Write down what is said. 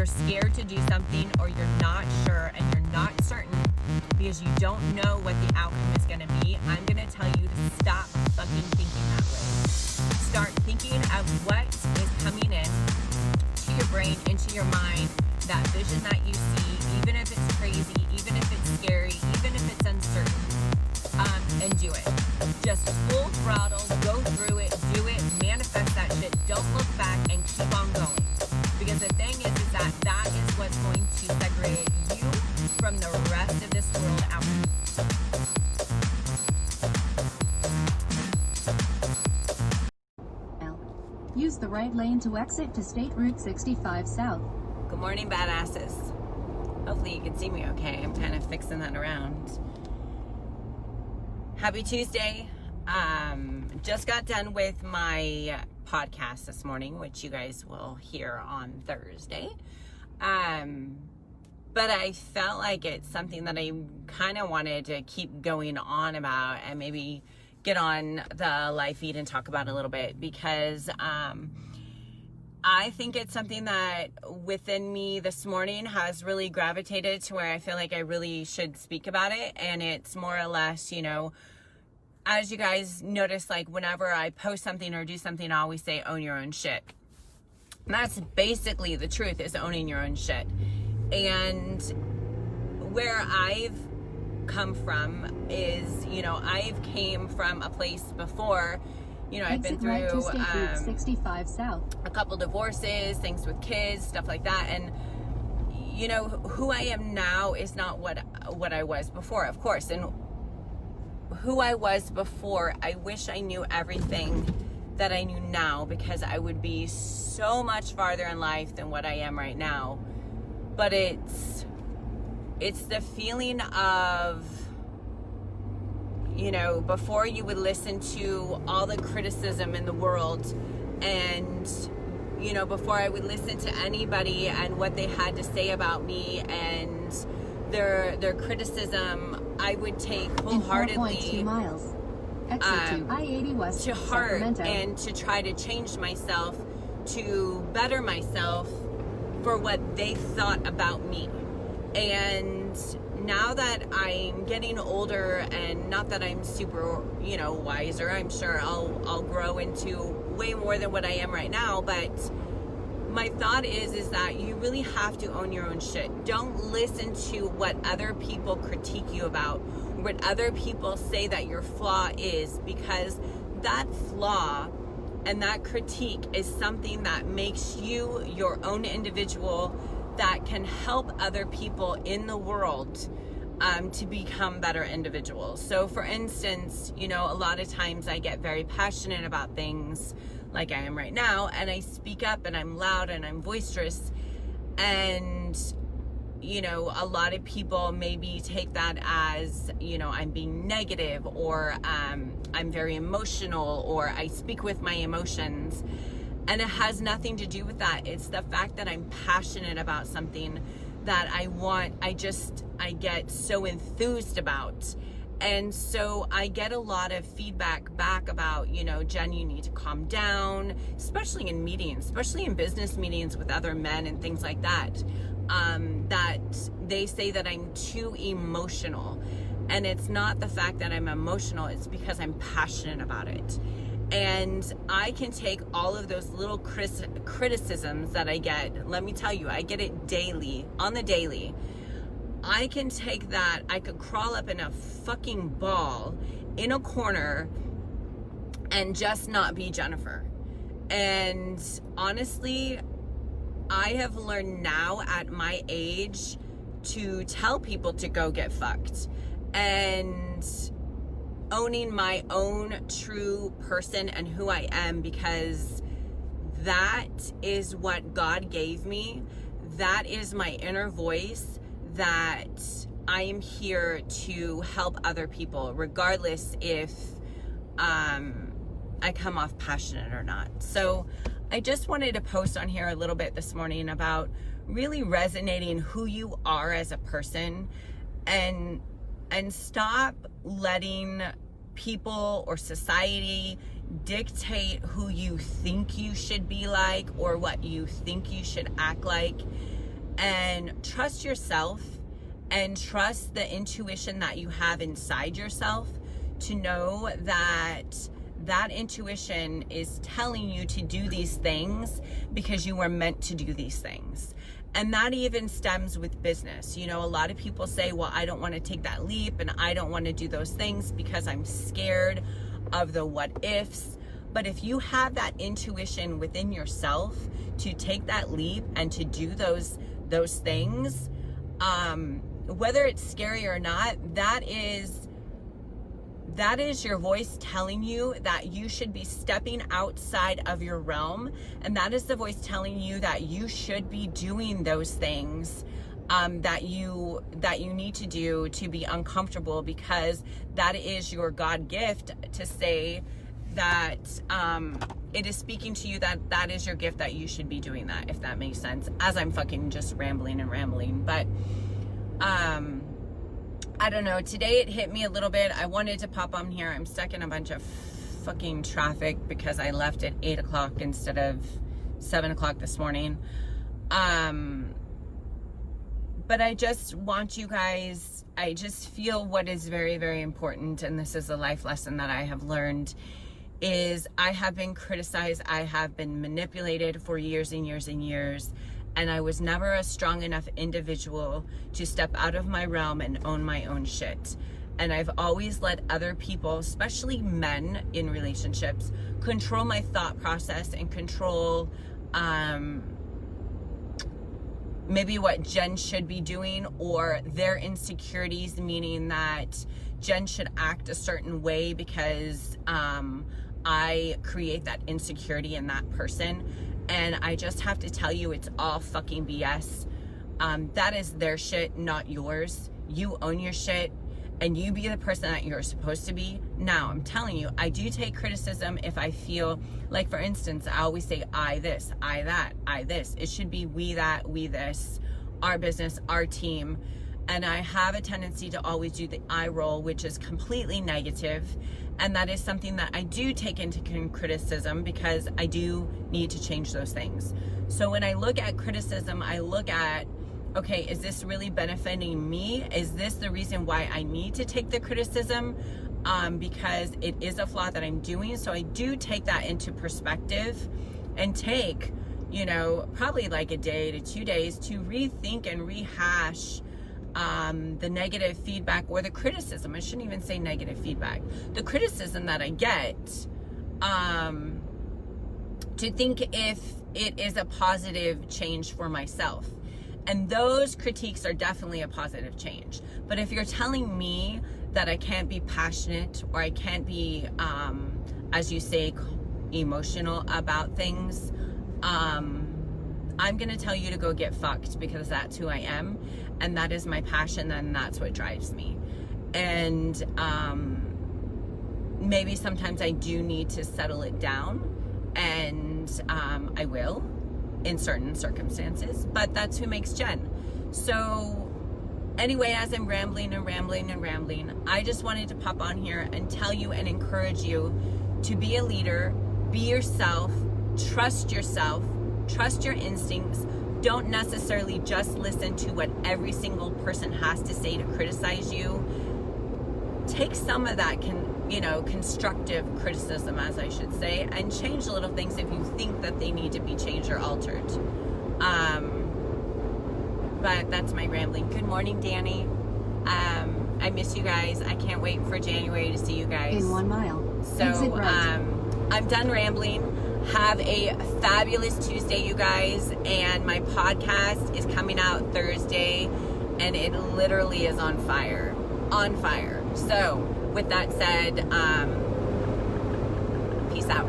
you're scared to do something, or you're not sure and you're not certain because you don't know what the outcome is going to be, I'm going to tell you to stop fucking thinking that way. Start thinking of what is coming in to your brain, into your mind, that vision that you see, even if it's crazy, even if it's scary, even if it's uncertain, and do it. Just full throttle, go through it, do it, manifest that shit, don't look back, and keep on going. Because the thing is that is what's going to segregate you from the rest of this world out there. Use the right lane to exit to State Route 65 South. Good morning, badasses. Hopefully you can see me okay. I'm kind of fixing that around. Happy Tuesday. Just got done with my podcast this morning, which you guys will hear on Thursday. But I felt like it's something that I kind of wanted to keep going on about and maybe get on the live feed and talk about a little bit, because I think it's something that within me this morning has really gravitated to where I feel like I really should speak about it. And it's more or less, you know, as you guys notice, like whenever I post something or do something, I always say, own your own shit. And that's basically the truth, is owning your own shit. And where I've come from is, you know, I've came from a place before, you know, I've been through 65 South. A couple divorces, things with kids, stuff like that. And, you know, who I am now is not what I was before, of course. And who I was before, I wish I knew everything that I knew now, because I would be so much farther in life than what I am right now. But it's the feeling of, you know, before you would listen to all the criticism in the world, and, you know, before I would listen to anybody and what they had to say about me and their criticism, I would take wholeheartedly 4.2 miles. Exit to I-80 West to heart Sacramento. And to try to change myself, to better myself for what they thought about me. And now that I'm getting older, and not that I'm super, you know, wiser, I'm sure I'll grow into way more than what I am right now, but my thought is that you really have to own your own shit. Don't listen to what other people critique you about, what other people say that your flaw is, because that flaw and that critique is something that makes you your own individual that can help other people in the world to become better individuals. So for instance, you know, a lot of times I get very passionate about things like I am right now, and I speak up and I'm loud and I'm boisterous, and, you know, a lot of people maybe take that as, you know, I'm being negative, or I'm very emotional, or I speak with my emotions. And it has nothing to do with that. It's the fact that I'm passionate about something that I get so enthused about. And so I get a lot of feedback back about, you know, Jen, you need to calm down, especially in meetings, especially in business meetings with other men and things like that, that they say that I'm too emotional. And it's not the fact that I'm emotional, it's because I'm passionate about it. And I can take all of those little criticisms that I get. Let me tell you, I get it daily, on the daily. I can take that, I could crawl up in a fucking ball in a corner and just not be Jennifer. And honestly, I have learned now at my age to tell people to go get fucked, and owning my own true person and who I am, because that is what God gave me. That is my inner voice, that I am here to help other people, regardless if I come off passionate or not. So I just wanted to post on here a little bit this morning about really resonating who you are as a person, and stop letting people or society dictate who you think you should be like or what you think you should act like, and trust yourself and trust the intuition that you have inside yourself to know that that intuition is telling you to do these things because you were meant to do these things. And that even stems with business. You know, a lot of people say, well, I don't want to take that leap and I don't want to do those things because I'm scared of the what ifs. But if you have that intuition within yourself to take that leap and to do those things, whether it's scary or not, that is your voice telling you that you should be stepping outside of your realm. And that is the voice telling you that you should be doing those things that you need to do to be uncomfortable, because that is your God gift to say that it is speaking to you that is your gift, that you should be doing that, if that makes sense, as I'm fucking just rambling. But I don't know, today it hit me a little bit. I wanted to pop on here. I'm stuck in a bunch of fucking traffic because I left at 8 o'clock instead of 7 o'clock this morning. But I just want you guys, I just feel what is very, very important, and this is a life lesson that I have learned, is I have been criticized, I have been manipulated for years and years and years, and I was never a strong enough individual to step out of my realm and own my own shit. And I've always let other people, especially men in relationships, control my thought process and control maybe what Jen should be doing, or their insecurities, meaning that Jen should act a certain way because I create that insecurity in that person. And I just have to tell you, it's all fucking BS. That is their shit, not yours. You own your shit, and you be the person that you're supposed to be. Now, I'm telling you, I do take criticism if I feel, like for instance, I always say, I this, I that, I this. It should be we that, we this, our business, our team. And I have a tendency to always do the I roll, which is completely negative. And that is something that I do take into criticism, because I do need to change those things. So when I look at criticism, I look at, okay, is this really benefiting me? Is this the reason why I need to take the criticism? Because it is a flaw that I'm doing. So I do take that into perspective and take, you know, probably like a day to 2 days to rethink and rehash the negative feedback or the criticism. I shouldn't even say negative feedback. The criticism that I get, to think if it is a positive change for myself. And those critiques are definitely a positive change. But if you're telling me that I can't be passionate, or I can't be, as you say, emotional about things, I'm gonna tell you to go get fucked, because that's who I am, and that is my passion, and that's what drives me. And maybe sometimes I do need to settle it down, and I will in certain circumstances, but that's who makes Jen. So anyway, as I'm rambling, I just wanted to pop on here and tell you and encourage you to be a leader, be yourself, trust your instincts. Don't necessarily just listen to what every single person has to say to criticize you. Take some of that constructive criticism, as I should say, and change little things if you think that they need to be changed or altered. But that's my rambling. Good morning, Danny. I miss you guys. I can't wait for January to see you guys. In 1 mile. So I'm done rambling. Have a fabulous Tuesday, you guys. And my podcast is coming out Thursday, and it literally is on fire. On fire. So with that said, peace out.